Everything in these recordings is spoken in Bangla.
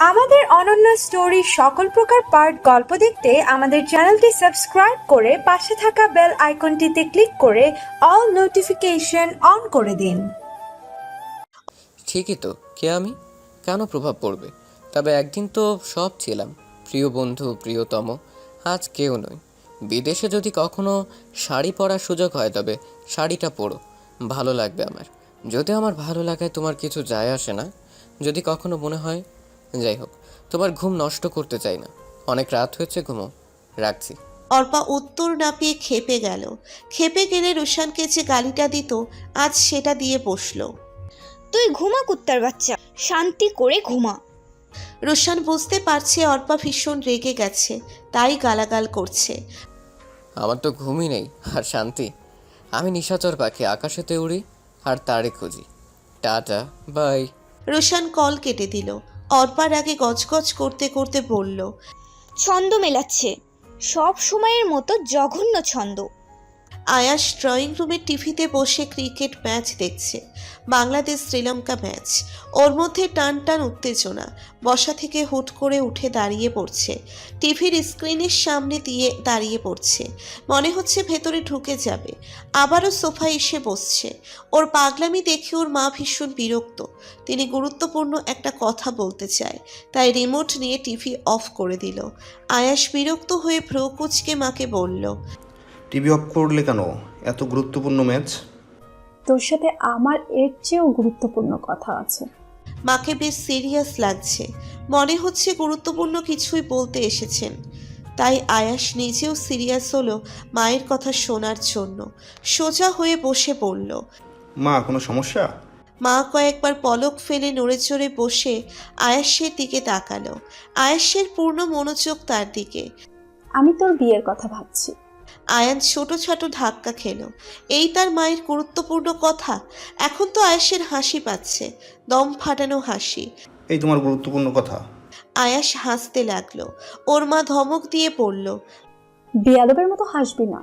আমাদের অনন্য স্টোরি সকল প্রকার পার্ট গল্প দেখতে আমাদের চ্যানেলটি সাবস্ক্রাইব করে পাশে থাকা বেল আইকনটিতে ক্লিক করে অল নোটিফিকেশন অন করে দিন। ঠিকই তো, কে আমি, কেন প্রভাব পড়বে? তবে একদিন তো সব ছিলাম, প্রিয় বন্ধু, প্রিয়তম। আজ কেউ নই। বিদেশে যদি কখনো শাড়ি পরার সুযোগ হয় তবে শাড়িটা পরো, ভালো লাগবে আমার। যদিও আমার ভালো লাগায় তোমার কিছু যায় আসে না। যদি কখনো মনে হয়, যাই হোক, তোমার ঘুম নষ্ট করতে চাই না। অনেক রাত হয়েছে, ঘুমো, রাখছি। অর্পা উত্তর না পেয়ে খেপে গেল। খেপে গেলে রুশানকে যে গালিটা দিত আজ সেটা দিয়ে বসলো। তুই ঘুমা কুত্তার বাচ্চা, শান্তি করে ঘুমা। রুশান বুঝতে পারছে অর্পা ভীষণ রেগে গেছে, তাই গালাগাল করছে। আমার তো ঘুমই নেই আর শান্তি। আমি নিশাচর পাখি, আকাশেতে উড়ি আর তারে খুঁজি। Tata, by. রুশান কল কেটে দিল। অর্পার আগে গজগজ করতে করতে বলল, ছন্দ মেলাচ্ছে, সব সময়ের মতো জঘন্য ছন্দ। আয়াস ড্রয়িং রুমের টিভিতে বসে ক্রিকেট ম্যাচ দেখছে, বাংলাদেশ শ্রীলঙ্কা ম্যাচ। ওর মধ্যে টান টান উত্তেজনা। বসা থেকে হুট করে উঠে দাঁড়িয়ে পড়ছে, টিভির স্ক্রিনের সামনে দিয়ে দাঁড়িয়ে পড়ছে, মনে হচ্ছে ভেতরে ঢুকে যাবে। আবারও সোফায় এসে বসছে। ওর পাগলামি দেখে ওর মা ভীষণ বিরক্ত। তিনি গুরুত্বপূর্ণ একটা কথা বলতে চায়, তাই রিমোট নিয়ে টিভি অফ করে দিল। আয়াস বিরক্ত হয়ে ভ্রু কুঁচকে মাকে বলল, টিভি অফ করলে কেন? এত গুরুত্বপূর্ণ ম্যাচ। তোর সাথে আমার এর চেয়েও গুরুত্বপূর্ণ কথা আছে। মাকে বেশ সিরিয়াস লাগছে, মনে হচ্ছে গুরুত্বপূর্ণ কিছুই বলতে এসেছেন। তাই আয়াস নিজেও সিরিয়াস হলো মায়ের কথা শোনার জন্য। সোজা হয়ে বসে পড়ল। মা, কোনো সমস্যা? মা কয়েকবার পলক ফেলে নড়ে চড়ে বসে আয়াসের দিকে তাকালো। আয়াসের পূর্ণ মনোযোগ তার দিকে। আমি তোর বিয়ের কথা ভাবছি। আয়ান ছোট ছোট ধাক্কা খেলো। এই তার মায়ের গুরুত্বপূর্ণ কথা? এখন তো আয়াসের হাসি পাচ্ছে, দম ফাটানো হাসি। এই তোমার গুরুত্বপূর্ণ কথা? আয়াস হাসতে লাগলো। ওর মা ধমক দিয়ে পড়ল, বিয়াদবের মতো হাসবি না।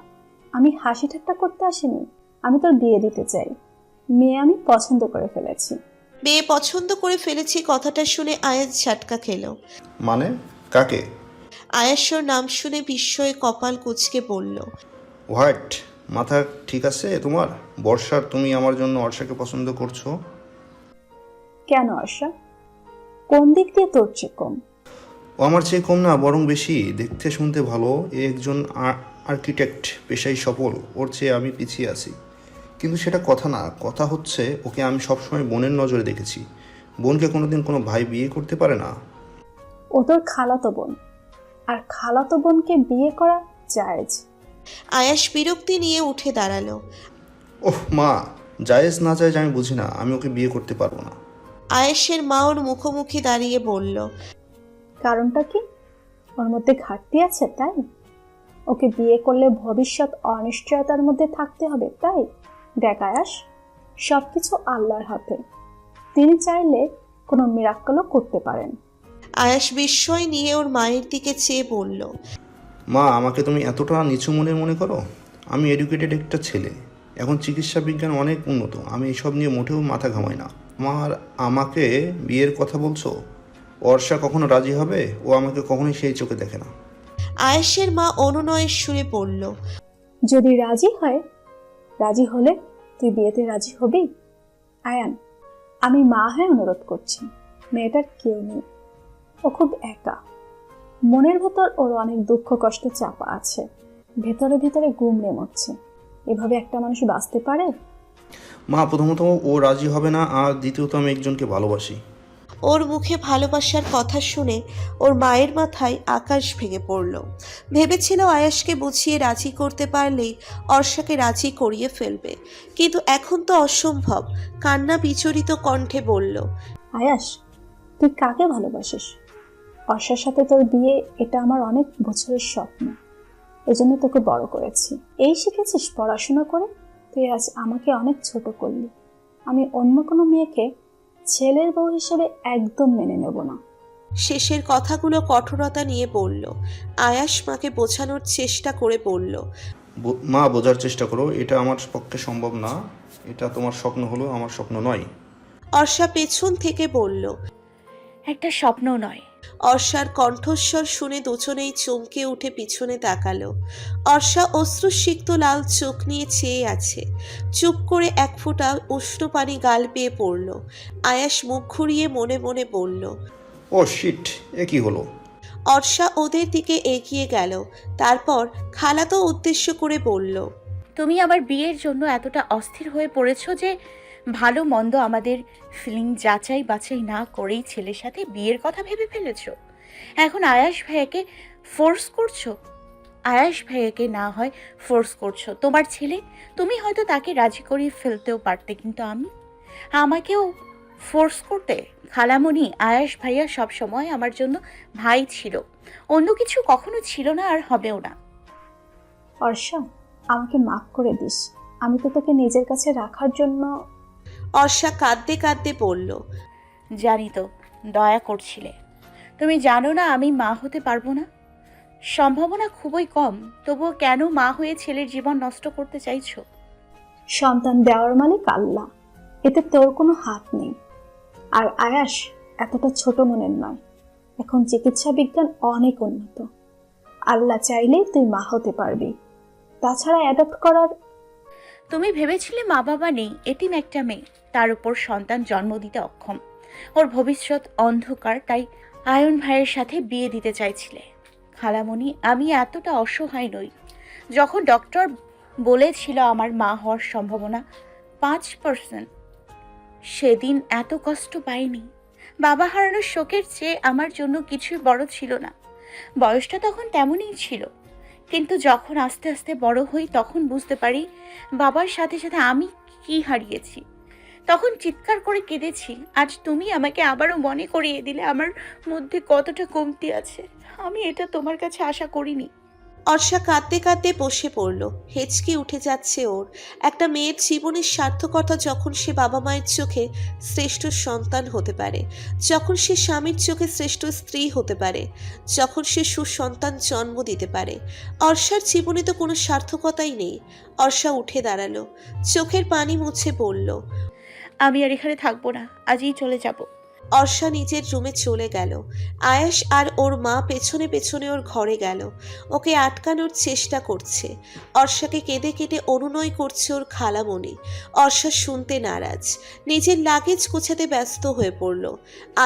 আমি হাসি ঠাট্টা করতে আসিনি, আমি তোর বিয়ে দিতে চাই। মেয়ে আমি পছন্দ করে ফেলেছি। মেয়ে পছন্দ করে ফেলেছি কথাটা শুনে আয়াস ঝাটকা খেলো। মানে কাকে? আয়াসর নাম শুনে বিস্ময়ে কপাল কুঁচকে বলল, হোয়াট? মাথা ঠিক আছে তোমার? বর্ষার, তুমি আমার জন্য অর্ষাকে পছন্দ করছো? কেন আশা? কোন দিক দিয়ে তোর চেয়ে কম? ও আমার চেয়ে কম না, বরং বেশি। দেখতে শুনতে ভালো, এ একজন আর্কিটেক্ট, পেশায় সফল। ওর চেয়ে আমি পিছিয়ে আছি। কিন্তু সেটা কথা না, কথা হচ্ছে ওকে আমি সবসময় বোনের নজরে দেখেছি। বোনকে কোনোদিন কোনো ভাই বিয়ে করতে পারে না। ও তোর খালাতো বোন, আর খালাতো বোনকে বিয়ে করা জায়েজ। আয়াস বিরক্তি নিয়ে উঠে দাঁড়ালো। ওহ মা, জায়েজ না জায়েজ আমি বুঝি না, আমি ওকে বিয়ে করতে পারবো না। আয়েশের মা ওর মুখোমুখি দাঁড়িয়ে বলল, কারণটা কি? ওর মধ্যে ঘাটতি আছে তাই? ওকে বিয়ে করলে ভবিষ্যৎ অনিশ্চয়তার মধ্যে থাকতে হবে তাই? দেখ আয়াস, সবকিছু আল্লাহর হাতে। তিনি চাইলে কোনো মিরাক্কেলও করতে পারেন। আয়াস বিস্ময় নিয়ে ওর মায়ের দিকে চেয়ে বলল, মা, আমাকে তুমি এতটা নিচু মনের মনে করো? আমি এডুকেটেড একটা ছেলে। এখন চিকিৎসা বিজ্ঞান অনেক উন্নত, আমি এসব নিয়ে মোটেও মাথা ঘামাই না। আমাকে বিয়ের কথা বলছো? অর্ষা কখনো রাজি হবে? ও আমাকে কখনোই সেই চোখে দেখে না। আয়েশের মা অনুনয়ের সুরে বলল, যদি রাজি হয়, রাজি হলে তুই বিয়েতে রাজি হবি? আয়ান, আমি মা হয়ে অনুরোধ করছি, মেয়েটার কেউ নেই, ও খুব একা। মনের ভেতর ওর অনেক দুঃখ কষ্ট চাপা আছে, ভেতরে ভেতরে গুমড়ে মরছে। এভাবে একটা মানুষ বাঁচতে পারে? মা, প্রথমত ও রাজি হবে না, আর দ্বিতীয়ত আমি একজনকে ভালোবাসি। ওর মুখে ভালোবাসার কথা শুনে ওর মায়ের মাথায় আকাশ ভেঙে পড়ল। ভেবেছিল আয়াসকে বুঝিয়ে রাজি করতে পারলেই অর্ষাকে রাজি করিয়ে ফেলবে, কিন্তু এখন তো অসম্ভব। কান্না বিচলিত কণ্ঠে বলল, আয়াস, তুই কাকে ভালোবাসিস? অর্ষার সাথে তোর বিয়ে, এটা আমার অনেক বছরের স্বপ্ন। এজন্য তোকে বড় করেছি। এই শিখেছিস পড়াশোনা করে? তুই আজ আমাকে অনেক ছোট করলি। আমি অন্য কোনো মেয়েকে ছেলের বউ হিসেবে একদম মেনে নেব না। শেষের কথাগুলো কঠোরতা নিয়ে বলল। আয়াস মাকে বোঝানোর চেষ্টা করে বলল, মা, বোঝার চেষ্টা করো, এটা আমার পক্ষে সম্ভব না। এটা তোমার স্বপ্ন হলো, আমার স্বপ্ন নয়। অর্ষা পেছন থেকে বলল। একটা স্বপ্ন নয়। অর্ষার কণ্ঠস্বর শুনে দুজনেই চমকে উঠে পিছনে তাকালো। অর্ষা অশ্রুসিক্ত লাল চোখ নিয়ে চেয়ে আছে। চুপ করে এক ফোঁটা উষ্ণ পানি গাল বেয়ে পড়ল। আয়াস মুখ ঘুরিয়ে মনে মনে বলল। ও শিট, এ কি হলো? অর্ষা ওদের দিকে এগিয়ে গেল। তারপর খালাতো উদ্দেশ্য করে বলল। তুমি আমার বিয়ের জন্য এতটা অস্থির হয়ে পড়েছো যে ভালো মন্দ আমাদের ফিলিং যাচাই বাছাই না করেই ছেলের সাথে বিয়ের কথা ভেবে ফেলেছো। এখন আয়াস ভাইয়াকে ফোর্স করছো। আয়াস ভাইয়াকে না হয় ফোর্স করছো তোমার ছেলে, তুমি হয়তো তাকে রাজি করিয়ে ফেলতেও পারতে, কিন্তু আমাকেও ফোর্স করতে? খালামণি, আয়াস ভাইয়া সব সময় আমার জন্য ভাই ছিল, অন্য কিছু কখনো ছিল না আর হবেও না। অর্ষা, আমাকে মাফ করে দিস। আমি তো তোকে নিজের কাছে রাখার জন্য। অর্ষা কাঁদতে কাঁদতে বলল। জানি তো দয়া করছিলে। তুমি জানো না আমি মা হতে পারবো না, সম্ভাবনা খুবই কম, তবুও কেন মা হয়ে ছেলের জীবন নষ্ট করতে চাইছো? সন্তান দেওয়ার মালিক আল্লাহ, এতে তোর কোনো হাত নেই। আর আয়াস এতটা ছোট মনের নয়। এখন চিকিৎসা বিজ্ঞান অনেক উন্নত। আল্লাহ চাইলেই তুই মা হতে পারবি। তাছাড়া অ্যাডপ্ট করার। তুমি ভেবেছিলে মা বাবা নেই, এতিম একটা মেয়ে, তার উপর সন্তান জন্ম দিতে অক্ষম, ওর ভবিষ্যৎ অন্ধকার, তাই আয়ন ভাইয়ের সাথে বিয়ে দিতে চাইছিলে। খালামণি, আমি এতটা অসহায় নই। যখন ডক্টর বলেছিল আমার মা হওয়ার সম্ভাবনা 5%, সেদিন এত কষ্ট পাইনি। বাবা হারানোর শোকের চেয়ে আমার জন্য কিছুই বড় ছিল না। বয়সটা তখন তেমনই ছিল, কিন্তু যখন আস্তে আস্তে বড় হই তখন বুঝতে পারি বাবার সাথে সাথে আমি কি হারিয়েছি। তখন চিৎকার করে কেঁদেছি। আজ তুমি আমাকে আবারও মনে করিয়ে দিলে আমার মধ্যে কতটা কমতি আছে। আমি এটা তোমার কাছে আশা করিনি। অর্ষা কাঁদতে কাঁদতে বসে পড়ল। হেঁচকি উঠে যাচ্ছে ওর। একটা মেয়ের জীবনের সার্থকতা যখন সে বাবা মায়ের চোখে শ্রেষ্ঠ সন্তান হতে পারে, যখন সে স্বামীর চোখে শ্রেষ্ঠ স্ত্রী হতে পারে, যখন সে সুসন্তান জন্ম দিতে পারে। অর্ষার জীবনে তো কোনো সার্থকতাই নেই। অর্ষা উঠে দাঁড়ালো, চোখের পানি মুছে বলল। আমি আর এখানে থাকবো না, আজই চলে যাব। অর্ষা নিজের রুমে চলে গেল। আয়েশ আর ওর মা পেছনে পেছনে ওর ঘরে গেল। ওকে আটকানোর চেষ্টা করছে। অর্ষাকে কেঁদে কেটে অনুনয় করছে ওর খালামণি। অর্ষা শুনতে নারাজ, নিজের লাগেজ গোছাতে ব্যস্ত হয়ে পড়ল।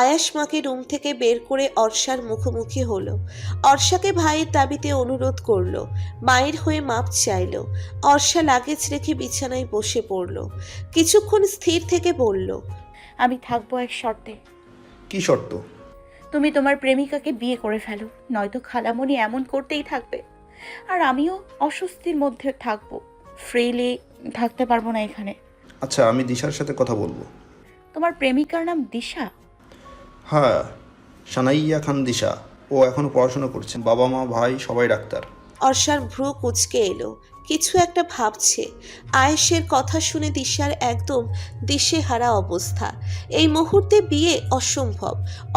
আয়াস মাকে রুম থেকে বের করে অর্ষার মুখোমুখি হলো। অর্ষাকে ভাইয়ের দাবিতে অনুরোধ করলো, মায়ের হয়ে মাপ চাইল। অর্ষা লাগেজ রেখে বিছানায় বসে পড়ল। কিছুক্ষণ স্থির থেকে বলল। আমি থাকবো এক শর্তে। কি শর্ত? তুমি তোমার প্রেমিকাকে বিয়ে করে ফেলো, নয়তো খালামণি এমন করতেই থাকবে আর আমিও অস্বস্তির মধ্যে থাকবো। ফ্রিলি থাকতে পারবো না এখানে। আচ্ছা, আমি দিশার সাথে কথা বলবো। তোমার প্রেমিকার নাম দিশা? হ্যাঁ, সানাইয়া খান দিশা। ও এখনো পড়াশোনা করছে। বাবা মা ভাই সবাই ডাক্তার। অর্ষার ভ্রু কুঁচকে এলো, কিছু একটা ভাবছে। আয়েশের কথা শুনে দিশার একদম দিশেহারা অবস্থা। এই মুহূর্তে বিয়ে অসম্ভব।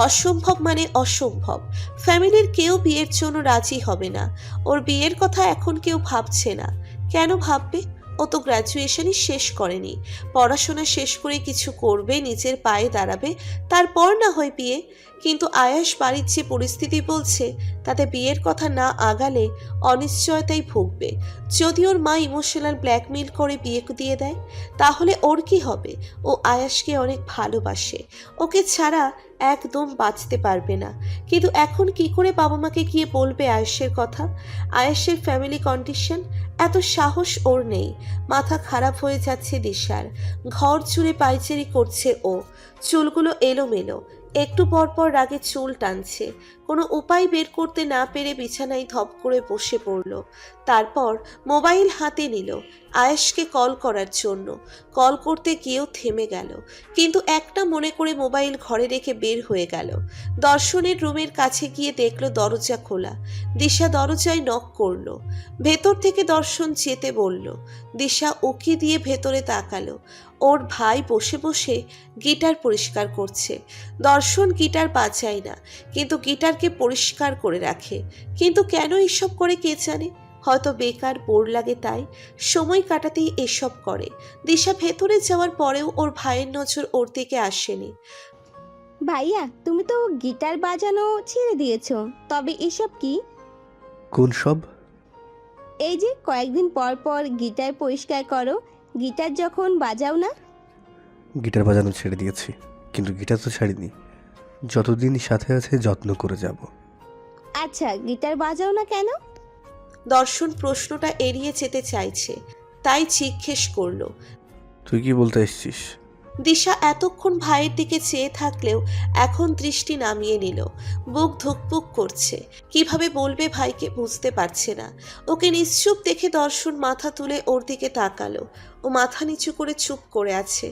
অসম্ভব মানে অসম্ভব। ফ্যামিলির কেউ বিয়ের জন্য রাজি হবে না। ওর বিয়ের কথা এখন কেউ ভাবছে না। কেন ভাববে? ও তো গ্র্যাজুয়েশনই শেষ করেনি। পড়াশোনা শেষ করে কিছু করবে, নিজের পায়ে দাঁড়াবে, তারপর না হয় বিয়ে। কিন্তু আয়াস বাড়ির যে পরিস্থিতি বলছে তাতে বিয়ের কথা না আগালে অনিশ্চয়তাই ভুগবে। যদি ওর মা ইমোশনাল ব্ল্যাকমেল করে বিয়ে দিয়ে দেয়, তাহলে ওর কি হবে? ও আয়াসকে অনেক ভালোবাসে, ওকে ছাড়া একদম বাঁচতে পারবে না। কিন্তু এখন কি করে বাবা মাকে গিয়ে বলবে আয়েশের কথা? আয়েশের ফ্যামিলি কন্ডিশন, এত সাহস ওর নেই। মাথা খারাপ হয়ে যাচ্ছে দিশার। ঘর জুড়ে পায়চারি করছে ও। চুলগুলো এলোমেলো, একটু পরপর রাগে চুল টানছে। কোনো উপায় বের করতে না পেরে বিছানায় ধপ করে বসে পড়ল। তারপর মোবাইল হাতে নিল আয়েশকে কল করার জন্য। কল করতে গিয়েও থেমে গেল, কিন্তু একটা মনে করে মোবাইল ঘরে রেখে বের হয়ে গেল। দর্শনের রুমের কাছে গিয়ে দেখল দরজা খোলা। দিশা দরজায় নক করলো। ভেতর থেকে দর্শন যেতে বলল। দিশা উকি দিয়ে ভেতরে তাকালো। ওর ভাই বসে বসে গিটার পরিষ্কার করছে। দর্শন গিটার বাজায় না, কিন্তু গিটারকে পরিষ্কার করে রাখে। কিন্তু কেন এসব করে কে জানে। হয়তো বেকার বোর লাগে তাই সময় কাটাতেই এসব করে। দিশা ভেতরে যাওয়ার পরেও ওর ভাইয়ের নজর ওর দিকে আসেনি। ভাইয়া তুমি তো গিটার বাজানো ছেড়ে দিয়েছো, তবে এসব কি? কোন সব? এই যে কয়েকদিন পর পর গিটার পরিষ্কার করো, গিটার যখন বাজাও না। গিটার বাজানো ছেড়ে দিয়েছি, কিন্তু গিটার তো ছাড়িনি। যতদিন সাথে আছে যত্ন করে যাব। আচ্ছা গিটার বাজাও না কেন? দর্শন প্রশ্নটা এড়িয়ে যেতে চাইছে, তাই জিজ্ঞেস করলো। তুই কি বলতে এসেছিস? দিশা এতক্ষণ ভাইয়ের দিকে চেয়ে থাকলেও এখন দৃষ্টি নামিয়ে নিল। বুক ধুকপুক করছে, কিভাবে বলবে ভাইকে বুঝতে পারছে না। ওকে নিশ্চুপ দেখে দর্শন মাথা তুলে ওর দিকে তাকালো। ও মাথা নিচু করে চুপ করে আছে,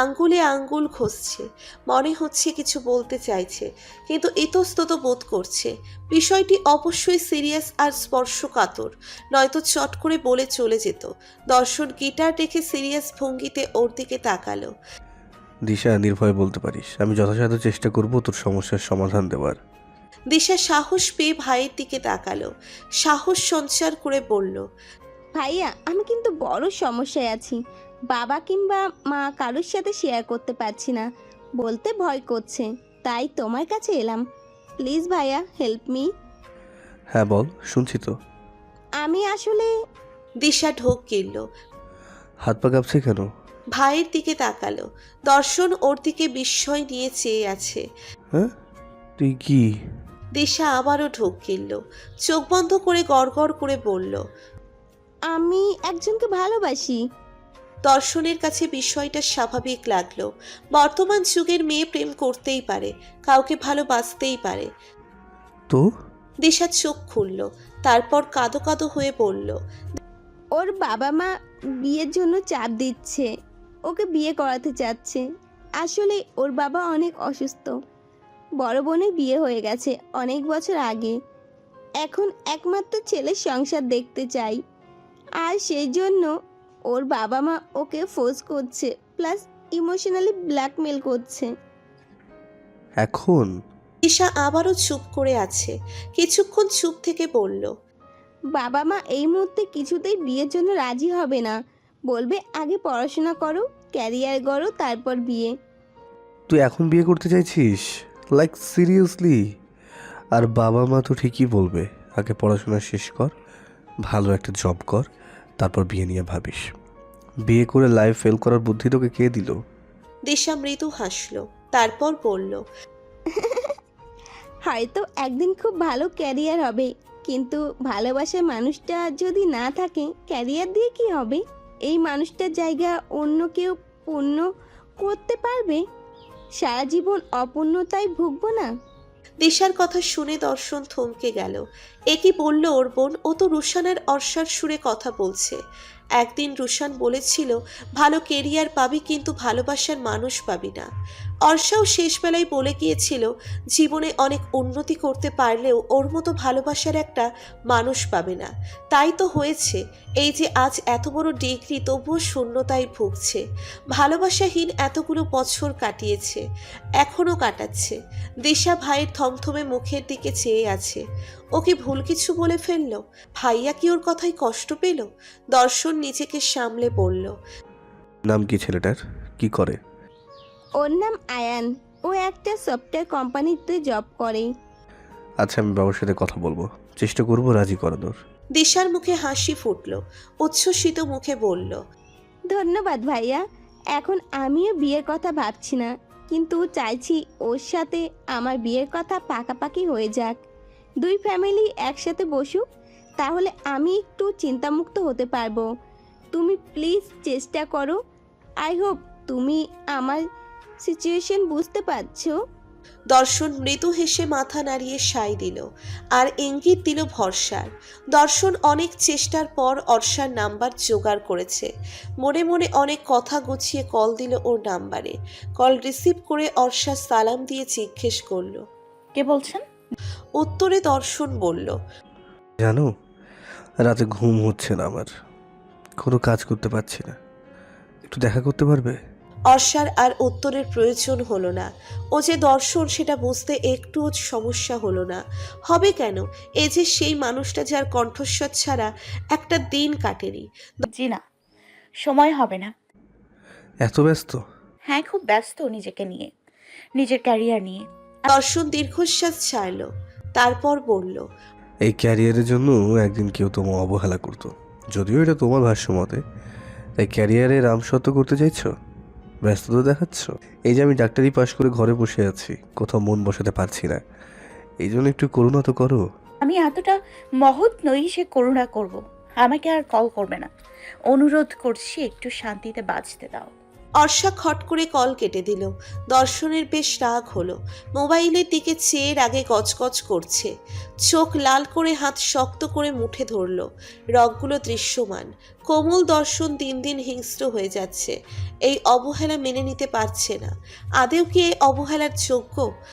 আঙ্গুলে আঙ্গুল ঘষছে। মনে হচ্ছে কিছু বলতে চাইছে, কিন্তু ইতস্তত বোধ করছে। বিষয়টি অবশ্যই সিরিয়াস আর স্পর্শকাতর, নয়তো চট করে বলে চলে যেত। দর্শন গিটার রেখে সিরিয়াস ভঙ্গিতে ওর দিকে তাকালো। দিশা, নির্ভয়ে বলতে পারিস, আমি যথাসাধ্য চেষ্টা করব তোর সমস্যার সমাধান দেওয়ার। দিশা সাহস পেয়ে ভাইয়ের দিকে তাকালো, সাহস সঞ্চার করে বলল। ভাইয়া আমি কিন্তু বড় সমস্যায় আছি, বাবা কিংবা মা কারোর সাথে শেয়ার করতে পারছি না, বলতে ভয় করছে, তাই তোমার কাছে এলাম। প্লিজ ভাইয়া হেল্প মি। হ্যাঁ বল, শুনছি তো। আমি আসলে দিশা ঢোক গিলল, হাত পা কাঁপছে কেন? ভাইয়ের দিকে তাকালো। দর্শন ওর দিকে বিস্ময় নিয়ে চেয়ে আছে। হ্যাঁ তুই কি? দিশা আবারও ঢোক গিলল, চোখ বন্ধ করে গড়গড় করে বলল। আমি একজনকে ভালোবাসি। দর্শনের কাছে বিষয়টা স্বাভাবিক লাগলো। বর্তমান যুগের মেয়ে প্রেম করতেই পারে, কাউকে ভালোবাসতেই পারে। তো দিশা চোখ খুলল, তারপর কাঁদো কাঁদো হয়ে বলল। ওর বাবা মা বিয়ের জন্য চাপ দিচ্ছে, ওকে বিয়ে করাতে চাচ্ছে। আসলে ওর বাবা অনেক অসুস্থ, বড় বোনের বিয়ে হয়ে গেছে অনেক বছর আগে। এখন একমাত্র ছেলের সংসার দেখতে চাই, আর সেই জন্য ওর বাবা মা ওকে ফোর্স করছে, প্লাস ইমোশনালি ব্ল্যাকমেল করছে। এখন? দিশা আবারও চুপ করে আছে, কিছুক্ষণ চুপ থেকে বলল। বাবা মা এই মুহূর্তে কিছুতেই বিয়ের জন্য রাজি হবে না, বলবে আগে পড়াশোনা করো, ক্যারিয়ার গড়ো, তারপর বিয়ে। তুই এখন বিয়ে করতে চাইছিস? Like seriously? আর বাবা মা তো ঠিকই বলবে, আগে পড়াশোনা শেষ কর, ভালো একটা জব কর, তারপর বিয়ে নিয়ে ভাবিস। বিয়ে করে লাইফ ফেল করার বুদ্ধি তোকে কে দিল? দিশা মৃদু হাসল, তারপর বলল। হয়তো একদিন খুব ভালো ক্যারিয়ার হবে, কিন্তু ভালোবাসার মানুষটা যদি না থাকে, ক্যারিয়ার দিয়ে কি হবে? এই মানুষটার জায়গা অন্য কেউ পূর্ণ করতে পারবে? সারা জীবন অপূর্ণতায় ভুগবো না? দিশার কথা শুনে দর্শন থমকে গেল। এ কি বলল ওর বোন? ও তো রুশানের অর্ষার সুরে কথা বলছে। একদিন রুশান বলেছিল ভালো কেরিয়ার পাবি, কিন্তু ভালোবাসার মানুষ পাবি না। অর্ষাও শেষবেলায় বলে গিয়েছিল জীবনে অনেক উন্নতি করতে পারলেও ওর মতো ভালোবাসার একটা মানুষ পাবে না। তাই তো হয়েছে, এই যে আজ এত বড় ডিগ্রি তবুও শূন্যতায় ভুগছে। ভালোবাসাহীন এতগুলো বছর কাটিয়েছে, এখনও কাটাচ্ছে। দিশা ভাইয়ের থমথমে মুখের দিকে চেয়ে আছে। ও কি ভুল কিছু বলে ফেললো? ভাইয়া কি ওর কথায় কষ্ট পেল? দর্শন নিজেকে সামলে বলল। নাম কি ছেলেটার? কি করে? ওর নাম আয়ান, ও একটা সফটওয়্যার কোম্পানিতে জব করে। আচ্ছা আমি বাবার সাথে কথা বলবো, চেষ্টা করবো রাজি করানোর। দিশার মুখে হাসি ফুটল, উচ্ছ্বসিত মুখে বলল। ধন্যবাদ ভাইয়া। এখন আমিও বিয়ের কথা ভাবছি না, কিন্তু চাইছি ওর সাথে আমার বিয়ের কথা পাকাপাকি হয়ে যাক। দুই ফ্যামিলি একসাথে বসুক, তাহলে আমি একটু চিন্তামুক্ত হতে পারবো। তুমি প্লিজ চেষ্টা করো। আই হোপ তুমি আমার সিচুয়েশন বুঝতে পারছো। দর্শন মৃদু হেসে মাথা নাড়িয়ে সায় দিল, আর ইঙ্গিত দিল ভরসার। দর্শন অনেক চেষ্টার পর অর্ষার নাম্বার জোগাড় করেছে। মনে মনে অনেক কথা গুছিয়ে কল দিল ওর নাম্বারে। কল রিসিভ করে অর্ষা সালাম দিয়ে জিজ্ঞেস করলো। কে বলছেন? উত্তরে দর্শন বলল। জানো, রাতে ঘুম হচ্ছে না আমার, কোনো কাজ করতে পারছি না, একটু দেখা করতে পারবে? অর্ষার আর উত্তরের প্রয়োজন হলো না। ও যে দর্শন সেটা বুঝতে একটুও সমস্যা হলো না। হবে কেন? এ যে সেই মানুষটা যার কণ্ঠস্বর ছাড়া একটা দিন কাটেনি। জি না, সময় হবে না। এত ব্যস্ত? হ্যাঁ, খুব ব্যস্ত নিজেকে নিয়ে, নিজের ক্যারিয়ার নিয়ে। দর্শন দীর্ঘশ্বাস ছাড়ল, তারপর বলল, এই ক্যারিয়ারের জন্য একদিন কেউ তোমার অবহেলা করতো, যদিও এটা তোমার ভাষ্য মতে। তাই ক্যারিয়ারে রামসত্ব করতে চাইছো? ব্যস্ততা দেখাচ্ছ? এই যে আমি ডাক্তারি পাশ করে ঘরে বসে আছি, কোথাও মন বসাতে পারছি না, এই জন্য একটু করুণা তো করো। আমি এতটা মহৎ নই সে করুণা করব। আমাকে আর কল করবে না, অনুরোধ করছি একটু শান্তিতে বাঁচতে দাও। অর্ষা খট করে কল কেটে দিল। দর্শনের বেশ রাগ হলো। মোবাইলের দিকে চেয়ে রাগে গজগজ করছে। চোখ লাল করে হাত শক্ত করে মুঠে ধরল। রগগুলো দৃশ্যমান। কোমল দর্শন দিন দিন হিংস্র হয়ে যাচ্ছে। এই অবহেলা মেনে নিতে পারছে না। আদেও কি এই অবহেলার যোগ্য?